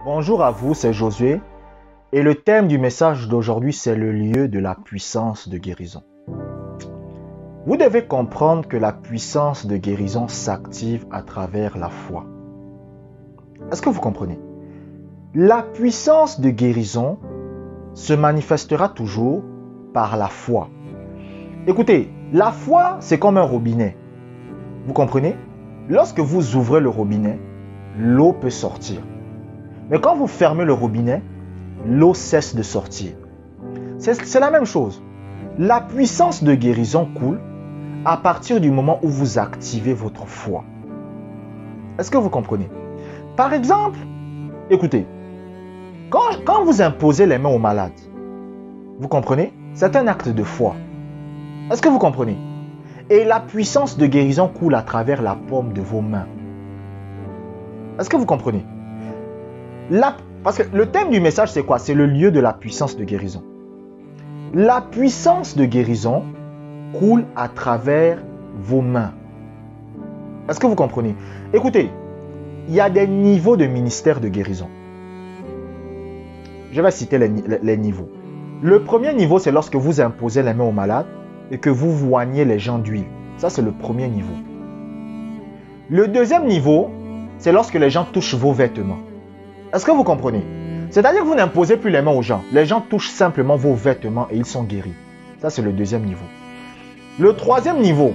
Bonjour à vous, c'est Josué et le thème du message d'aujourd'hui c'est le lieu de la puissance de guérison. Vous devez comprendre que la puissance de guérison s'active à travers la foi. Est-ce que vous comprenez? La puissance de guérison se manifestera toujours par la foi. Écoutez, la foi c'est comme un robinet. Vous comprenez? Lorsque vous ouvrez le robinet, l'eau peut sortir. Mais quand vous fermez le robinet, l'eau cesse de sortir. C'est la même chose. La puissance de guérison coule à partir du moment où vous activez votre foi. Est-ce que vous comprenez? Par exemple, écoutez, quand vous imposez les mains aux malades, vous comprenez? C'est un acte de foi. Est-ce que vous comprenez? Et la puissance de guérison coule à travers la paume de vos mains. Est-ce que vous comprenez? Parce que le thème du message, c'est quoi? C'est le lieu de la puissance de guérison. La puissance de guérison coule à travers vos mains. Est-ce que vous comprenez? Écoutez, il y a des niveaux de ministère de guérison. Je vais citer les niveaux. Le premier niveau, c'est lorsque vous imposez les mains aux malades et que vous voignez les gens d'huile. Ça, c'est le premier niveau. Le deuxième niveau, c'est lorsque les gens touchent vos vêtements. Est-ce que vous comprenez? C'est-à-dire que vous n'imposez plus les mains aux gens. Les gens touchent simplement vos vêtements et ils sont guéris. Ça, c'est le deuxième niveau. Le troisième niveau,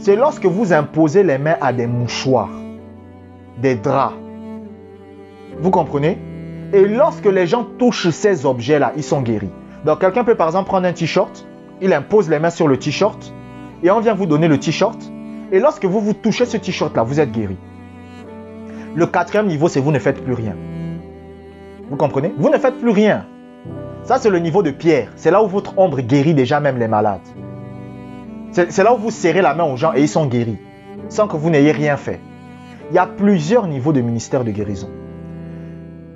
c'est lorsque vous imposez les mains à des mouchoirs, des draps. Vous comprenez? Et lorsque les gens touchent ces objets-là, ils sont guéris. Donc, quelqu'un peut par exemple prendre un t-shirt, il impose les mains sur le t-shirt et on vient vous donner le t-shirt. Et lorsque vous touchez ce t-shirt-là, vous êtes guéri. Le quatrième niveau, c'est vous ne faites plus rien. Vous comprenez? Vous ne faites plus rien. Ça, c'est le niveau de Pierre. C'est là où votre ombre guérit déjà même les malades. C'est là où vous serrez la main aux gens et ils sont guéris, sans que vous n'ayez rien fait. Il y a plusieurs niveaux de ministère de guérison.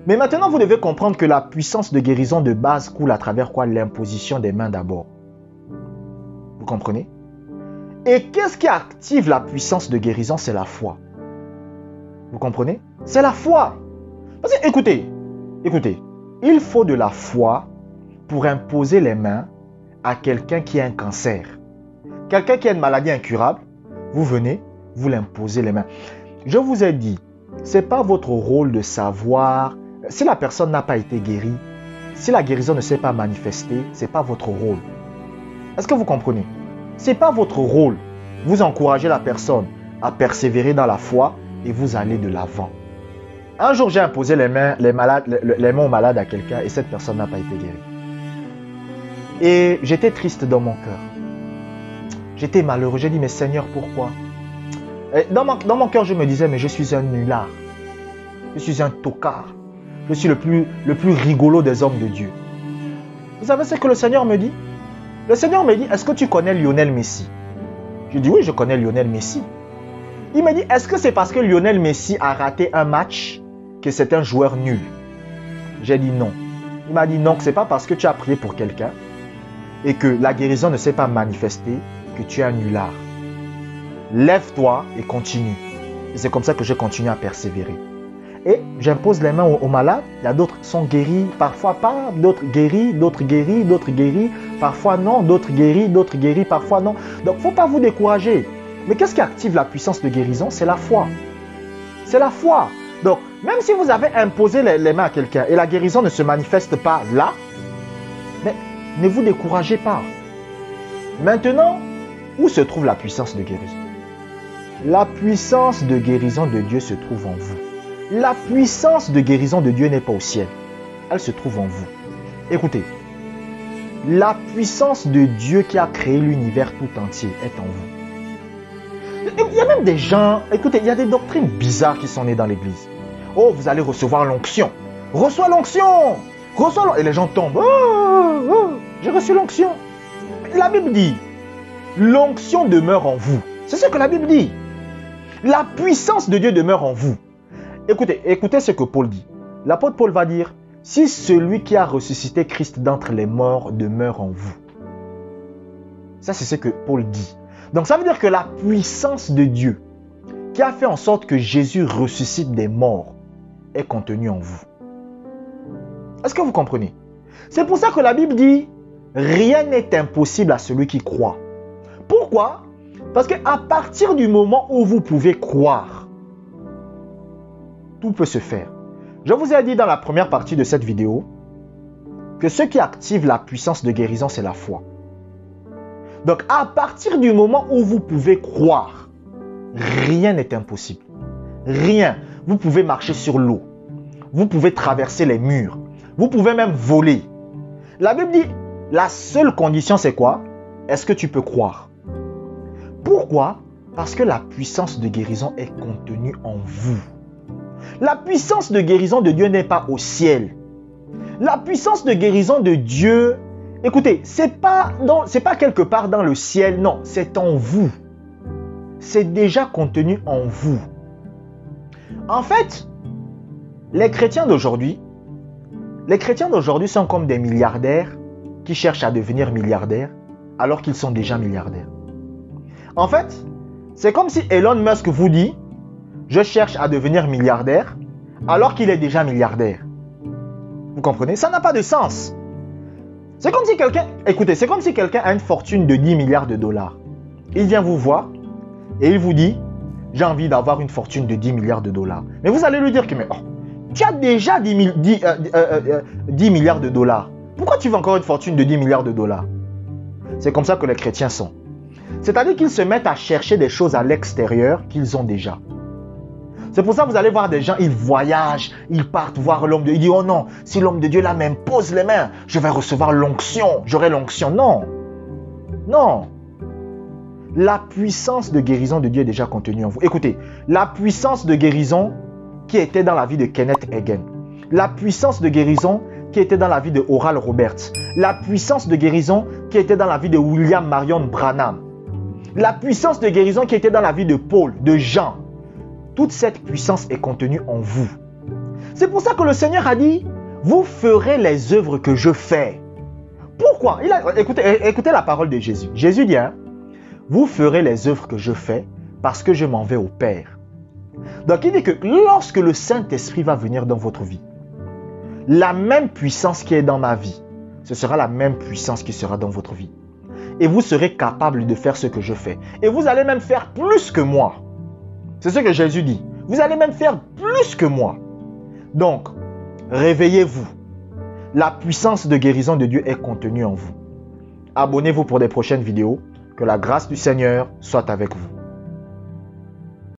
Mais maintenant, vous devez comprendre que la puissance de guérison de base coule à travers quoi? L'imposition des mains d'abord. Vous comprenez? Et qu'est-ce qui active la puissance de guérison? C'est la foi. Vous comprenez? C'est la foi. Parce que, écoutez, il faut de la foi pour imposer les mains à quelqu'un qui a un cancer. Quelqu'un qui a une maladie incurable, vous venez, vous l'imposez les mains. Je vous ai dit, ce n'est pas votre rôle de savoir si la personne n'a pas été guérie, si la guérison ne s'est pas manifestée, ce n'est pas votre rôle. Est-ce que vous comprenez? Ce n'est pas votre rôle. Vous encouragez la personne à persévérer dans la foi et vous allez de l'avant. Un jour, j'ai imposé les mains aux malades à quelqu'un et cette personne n'a pas été guérie. Et j'étais triste dans mon cœur. J'étais malheureux. J'ai dit, mais Seigneur, pourquoi? Et dans mon cœur, je me disais, mais je suis un nulard. Je suis un tocard. Je suis le plus rigolo des hommes de Dieu. Vous savez ce que le Seigneur me dit? Le Seigneur me dit, est-ce que tu connais Lionel Messi? Je dis, oui, je connais Lionel Messi. Il me dit, est-ce que c'est parce que Lionel Messi a raté un match que c'est un joueur nul? J'ai dit non. Il m'a dit non, que ce n'est pas parce que tu as prié pour quelqu'un et que la guérison ne s'est pas manifestée que tu es un nulard. Lève-toi et continue. Et c'est comme ça que je continue à persévérer. Et j'impose les mains aux malades. Il y a d'autres qui sont guéris, parfois pas, d'autres guéris, d'autres guéris, d'autres guéris, parfois non, d'autres guéris, parfois non. Donc, il ne faut pas vous décourager. Mais qu'est-ce qui active la puissance de guérison? C'est la foi. C'est la foi. Donc, même si vous avez imposé les mains à quelqu'un et la guérison ne se manifeste pas là, mais ne vous découragez pas. Maintenant, où se trouve la puissance de guérison? La puissance de guérison de Dieu se trouve en vous. La puissance de guérison de Dieu n'est pas au ciel. Elle se trouve en vous. Écoutez, la puissance de Dieu qui a créé l'univers tout entier est en vous. Il y a même des gens, écoutez, il y a des doctrines bizarres qui sont nées dans l'église. Oh, vous allez recevoir l'onction. Reçois l'onction. Et les gens tombent. Oh, j'ai reçu l'onction. La Bible dit, l'onction demeure en vous. C'est ce que la Bible dit. La puissance de Dieu demeure en vous. Écoutez ce que Paul dit. L'apôtre Paul va dire, si celui qui a ressuscité Christ d'entre les morts demeure en vous. Ça, c'est ce que Paul dit. Donc, ça veut dire que la puissance de Dieu qui a fait en sorte que Jésus ressuscite des morts est contenue en vous. Est-ce que vous comprenez? C'est pour ça que la Bible dit, rien n'est impossible à celui qui croit. Pourquoi? Parce qu'à partir du moment où vous pouvez croire, tout peut se faire. Je vous ai dit dans la première partie de cette vidéo que ce qui active la puissance de guérison, c'est la foi. Donc, à partir du moment où vous pouvez croire, rien n'est impossible. Rien. Vous pouvez marcher sur l'eau. Vous pouvez traverser les murs. Vous pouvez même voler. La Bible dit, la seule condition, c'est quoi? Est-ce que tu peux croire? Pourquoi? Parce que la puissance de guérison est contenue en vous. La puissance de guérison de Dieu n'est pas au ciel. La puissance de guérison de Dieu, écoutez, c'est pas quelque part dans le ciel, non, c'est en vous. C'est déjà contenu en vous. En fait, les chrétiens d'aujourd'hui sont comme des milliardaires qui cherchent à devenir milliardaires alors qu'ils sont déjà milliardaires. En fait, c'est comme si Elon Musk vous dit « Je cherche à devenir milliardaire » alors qu'il est déjà milliardaire. Vous comprenez? Ça n'a pas de sens. C'est comme si quelqu'un a une fortune de 10 milliards de dollars. Il vient vous voir et il vous dit « J'ai envie d'avoir une fortune de 10 milliards de dollars. » Mais vous allez lui dire que tu as déjà 10 milliards de dollars. Pourquoi tu veux encore une fortune de 10 milliards de dollars? C'est comme ça que les chrétiens sont. C'est-à-dire qu'ils se mettent à chercher des choses à l'extérieur qu'ils ont déjà. C'est pour ça que vous allez voir des gens, ils voyagent, ils partent voir l'homme de Dieu. Ils disent, oh non, si l'homme de Dieu là m'impose les mains, je vais recevoir l'onction, j'aurai l'onction. Non. Non. La puissance de guérison de Dieu est déjà contenue en vous. Écoutez, la puissance de guérison qui était dans la vie de Kenneth Hagin, la puissance de guérison qui était dans la vie de Oral Roberts, la puissance de guérison qui était dans la vie de William Marion Branham, la puissance de guérison qui était dans la vie de Paul, de Jean, toute cette puissance est contenue en vous. C'est pour ça que le Seigneur a dit, vous ferez les œuvres que je fais. Pourquoi? Écoutez la parole de Jésus. Jésus dit, vous ferez les œuvres que je fais parce que je m'en vais au Père. Donc il dit que lorsque le Saint-Esprit va venir dans votre vie, la même puissance qui est dans ma vie, ce sera la même puissance qui sera dans votre vie. Et vous serez capable de faire ce que je fais. Et vous allez même faire plus que moi. C'est ce que Jésus dit. Vous allez même faire plus que moi. Donc, réveillez-vous. La puissance de guérison de Dieu est contenue en vous. Abonnez-vous pour des prochaines vidéos. Que la grâce du Seigneur soit avec vous.